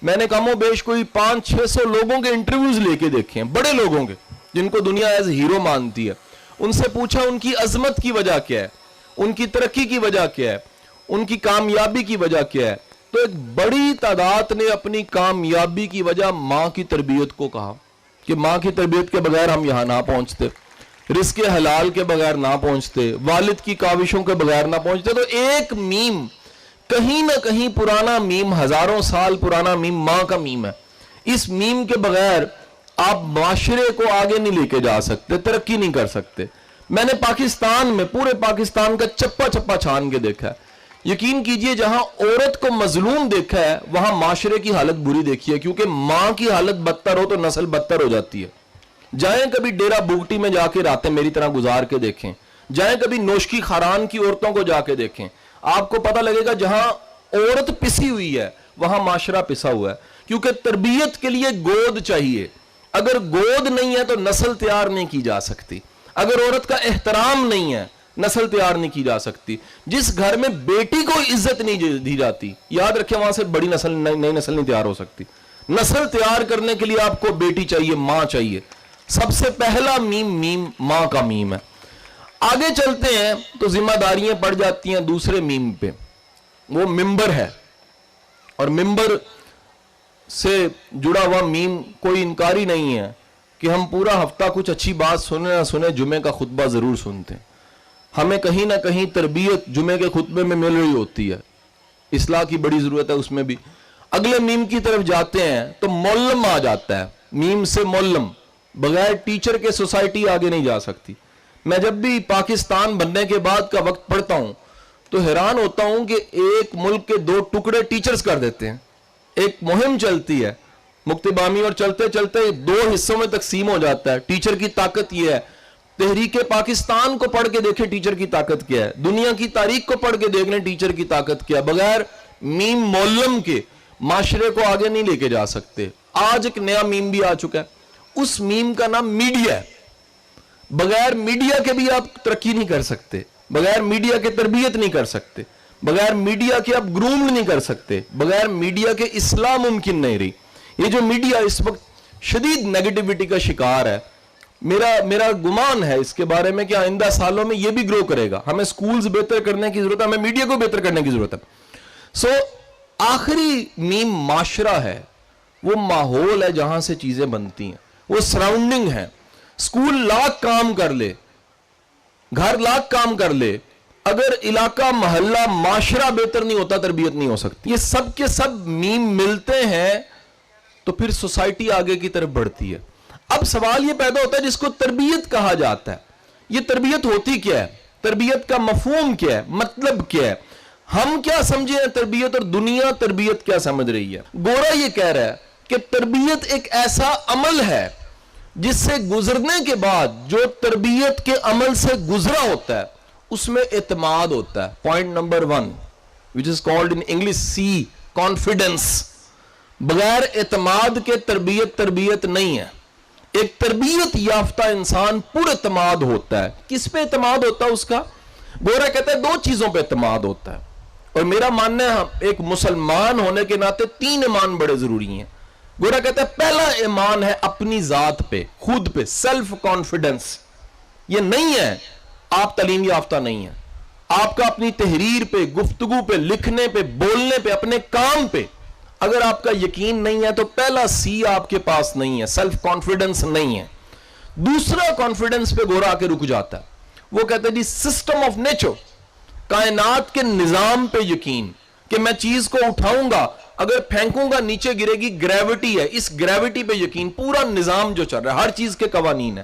میں نے کم و بیش کوئی 500-600 لوگوں کے انٹرویوز لے کے دیکھے ہیں, بڑے لوگوں کے جن کو دنیا ایز ہیرو مانتی ہے. ان سے پوچھا ان کی عظمت کی وجہ کیا ہے, ان کی ترقی کی وجہ کیا ہے, ان کی کامیابی کی وجہ کیا ہے. تو ایک بڑی تعداد نے اپنی کامیابی کی وجہ ماں کی تربیت کو کہا کہ ماں کی تربیت کے بغیر ہم یہاں نہ پہنچتے, رزق حلال کے بغیر نہ پہنچتے, والد کی کاوشوں کے بغیر نہ پہنچتے. تو ایک میم, کہیں نہ کہیں پرانا میم, ہزاروں سال پرانا میم ماں کا میم ہے. اس میم کے بغیر آپ معاشرے کو آگے نہیں لے کے جا سکتے, ترقی نہیں کر سکتے. میں نے پاکستان میں, پورے پاکستان کا چپا چپا چھان کے دیکھا ہے. یقین کیجئے جہاں عورت کو مظلوم دیکھا ہے وہاں معاشرے کی حالت بری دیکھی ہے, کیونکہ ماں کی حالت بدتر ہو تو نسل بدتر ہو جاتی ہے. جائیں کبھی ڈیرہ بگٹی میں جا کے راتیں میری طرح گزار کے دیکھیں, جائیں کبھی نوشکی خاران کی عورتوں کو جا کے دیکھیں, آپ کو پتہ لگے گا جہاں عورت پسی ہوئی ہے وہاں معاشرہ پسا ہوا ہے. کیونکہ تربیت کے لیے گود چاہیے, اگر گود نہیں ہے تو نسل تیار نہیں کی جا سکتی. اگر عورت کا احترام نہیں ہے نسل تیار نہیں کی جا سکتی. جس گھر میں بیٹی کو عزت نہیں دی جاتی, یاد رکھیں وہاں سے بڑی نسل, نئی نسل نہیں تیار ہو سکتی. نسل تیار کرنے کے لیے آپ کو بیٹی چاہیے, ماں چاہیے. سب سے پہلا میم ماں کا میم ہے. آگے چلتے ہیں تو ذمہ داریاں پڑ جاتی ہیں دوسرے میم پہ, وہ ممبر ہے. اور ممبر سے جڑا ہوا میم کوئی انکاری نہیں ہے کہ ہم پورا ہفتہ کچھ اچھی بات سنے نہ سنے جمعے کا خطبہ ضرور سنتے ہیں. ہمیں کہیں نہ کہیں تربیت جمعے کے خطبے میں مل رہی ہوتی ہے, اصلاح کی بڑی ضرورت ہے اس میں بھی. اگلے میم کی طرف جاتے ہیں تو مولم آ جاتا ہے, میم سے مولم. بغیر ٹیچر کے سوسائٹی آگے نہیں جا سکتی. میں جب بھی پاکستان بننے کے بعد کا وقت پڑھتا ہوں تو حیران ہوتا ہوں کہ ایک ملک کے 2 ٹکڑے ٹیچرز کر دیتے ہیں. ایک مہم چلتی ہے مکتی بامی اور چلتے چلتے 2 حصوں میں تقسیم ہو جاتا ہے. ٹیچر کی طاقت یہ ہے, تحریک پاکستان کو پڑھ کے دیکھیں ٹیچر کی طاقت کیا ہے, دنیا کی تاریخ کو پڑھ کے دیکھ لیں ٹیچر کی طاقت کیا ہے. بغیر میم مولم کے معاشرے کو آگے نہیں لے کے جا سکتے. آج ایک نیا میم بھی آ چکا ہے, اس میم کا نام میڈیا ہے. بغیر میڈیا کے بھی آپ ترقی نہیں کر سکتے, بغیر میڈیا کے تربیت نہیں کر سکتے, بغیر میڈیا کے آپ گروم نہیں کر سکتے, بغیر میڈیا کے اصلاح ممکن نہیں رہی. یہ جو میڈیا اس وقت شدید نیگیٹیوٹی کا شکار ہے, میرا گمان ہے اس کے بارے میں کہ آئندہ سالوں میں یہ بھی گرو کرے گا. ہمیں سکولز بہتر کرنے کی ضرورت ہے, ہمیں میڈیا کو بہتر کرنے کی ضرورت ہے. آخری میم معاشرہ ہے, وہ ماحول ہے جہاں سے چیزیں بنتی ہیں, وہ سراؤنڈنگ ہے. سکول لاکھ کام کر لے, گھر لاکھ کام کر لے, اگر علاقہ محلہ معاشرہ بہتر نہیں ہوتا تربیت نہیں ہو سکتی. یہ سب کے سب میم ملتے ہیں تو پھر سوسائٹی آگے کی طرف بڑھتی ہے. اب سوال یہ پیدا ہوتا ہے جس کو تربیت کہا جاتا ہے, یہ تربیت ہوتی کیا ہے, تربیت کا مفہوم کیا ہے, مطلب کیا ہے, ہم کیا سمجھے ہیں تربیت اور دنیا تربیت کیا سمجھ رہی ہے. گورا یہ کہہ رہا ہے کہ تربیت ایک ایسا عمل ہے جس سے گزرنے کے بعد جو تربیت کے عمل سے گزرا ہوتا ہے اس میں اعتماد ہوتا ہے. Point number 1 which is called in English C, confidence. بغیر اعتماد کے تربیت نہیں ہے. ایک تربیت یافتہ انسان پر اعتماد ہوتا ہے. کس پہ اعتماد ہوتا ہے اس کا؟ گورا کہتا ہے 2 چیزوں پہ اعتماد ہوتا ہے, اور میرا ماننا ہے ایک مسلمان ہونے کے ناطے 3 ایمان بڑے ضروری ہیں. گورا کہتا ہے پہلا ایمان ہے اپنی ذات پہ, خود پہ, سیلف کانفیڈنس. یہ نہیں ہے آپ تعلیم یافتہ نہیں ہیں, آپ کا اپنی تحریر پہ, گفتگو پہ, لکھنے پہ, بولنے پہ, اپنے کام پہ اگر آپ کا یقین نہیں ہے تو پہلا سی آپ کے پاس نہیں ہے, سیلف کانفیڈنس نہیں ہے. دوسرا کانفیڈنس پہ گورا کے رک جاتا ہے, وہ کہتا ہے جی سسٹم آف نیچر, کائنات کے نظام پہ یقین کہ میں چیز کو اٹھاؤں گا, اگر پھینکوں گا نیچے گرے گی, گریوٹی ہے, اس گریوٹی پہ یقین, پورا نظام جو چل رہا ہے ہر چیز کے قوانین ہے.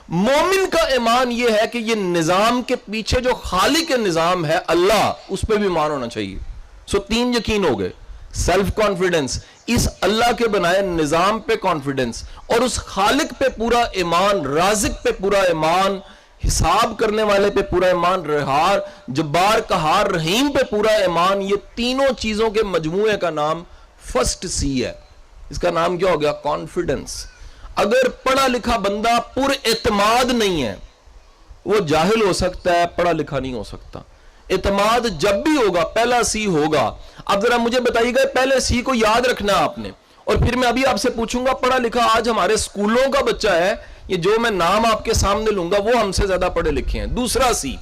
مومن کا ایمان یہ ہے کہ یہ نظام کے پیچھے جو خالق نظام ہے اللہ, اس پہ بھی ایمان ہونا چاہیے. 3 یقین ہو گئے, سیلف کانفیڈنس, اس اللہ کے بنائے نظام پہ کانفیڈنس, اور اس خالق پہ پورا ایمان, رازق پہ پورا ایمان, حساب کرنے والے پہ پورا ایمان, رہار, جبار, قہار, رحیم پہ پورا ایمان. یہ تینوں چیزوں کے مجموعے کا نام فرسٹ سی ہے. اس کا نام کیا ہو گیا؟ کانفیڈنس. اگر پڑھا لکھا بندہ پر اعتماد نہیں ہے, وہ جاہل ہو سکتا ہے, پڑھا لکھا نہیں ہو سکتا. اعتماد جب بھی ہوگا پہلا سی ہوگا. اب ذرا مجھے بتائیے گا پہلے سی کو یاد رکھنا آپ نے, اور پھر میں ابھی آپ سے پوچھوں گا پڑھا لکھا آج ہمارے اسکولوں کا بچہ ہے, یہ جو میں نام آپ کے سامنے لوں گا وہ ہم سے زیادہ پڑھے لکھے ہیں. دوسرا سی,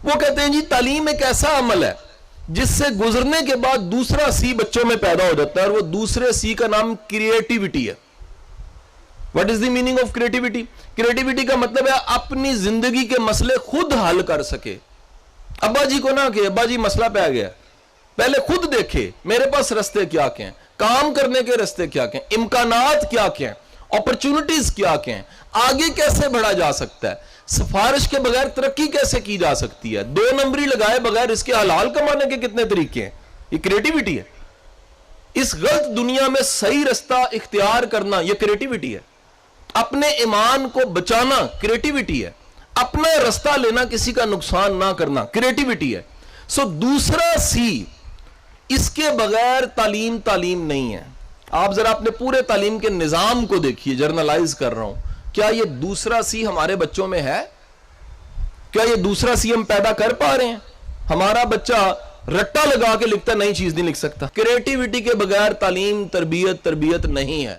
وہ کہتے ہیں جی تعلیم ایک ایسا عمل ہے جس سے گزرنے کے بعد دوسرا سی بچوں میں پیدا ہو جاتا ہے, اور وہ دوسرے سی کا نام کریٹیوٹی ہے. What is the meaning of creativity? Creativity کا مطلب ہے اپنی زندگی کے مسئلے خود حل کر سکے. ابا جی کو نہ کہ ابا جی مسئلہ پہ گیا, پہلے خود دیکھے میرے پاس رستے کیا کیا ہیں, کام کرنے کے رستے کیا کیا ہیں, امکانات کیا کیا ہیں, اپرچونٹیز کیا کیا ہیں, آگے کیسے بڑھا جا سکتا ہے, سفارش کے بغیر ترقی کیسے کی جا سکتی ہے, 2 نمبری لگائے بغیر اس کے حلال کمانے کے کتنے طریقے ہیں. یہ کریٹیوٹی ہے. اس غلط دنیا میں صحیح رستہ اختیار کرنا یہ کریٹیوٹی ہے. اپنے ایمان کو بچانا کریٹیوٹی ہے. اپنا رستہ لینا, کسی کا نقصان نہ کرنا کریٹیوٹی ہے. سو دوسرا سی, اس کے بغیر تعلیم نہیں ہے. آپ ذرا اپنے پورے تعلیم کے نظام کو دیکھیے, جرنلائز کر رہا ہوں, کیا یہ دوسرا سی ہمارے بچوں میں ہے؟ کیا یہ دوسرا سی ہم پیدا کر پا رہے ہیں؟ ہمارا بچہ رٹا لگا کے لکھتا, نئی چیز نہیں لکھ سکتا. کریٹیوٹی کے بغیر تعلیم تربیت نہیں ہے.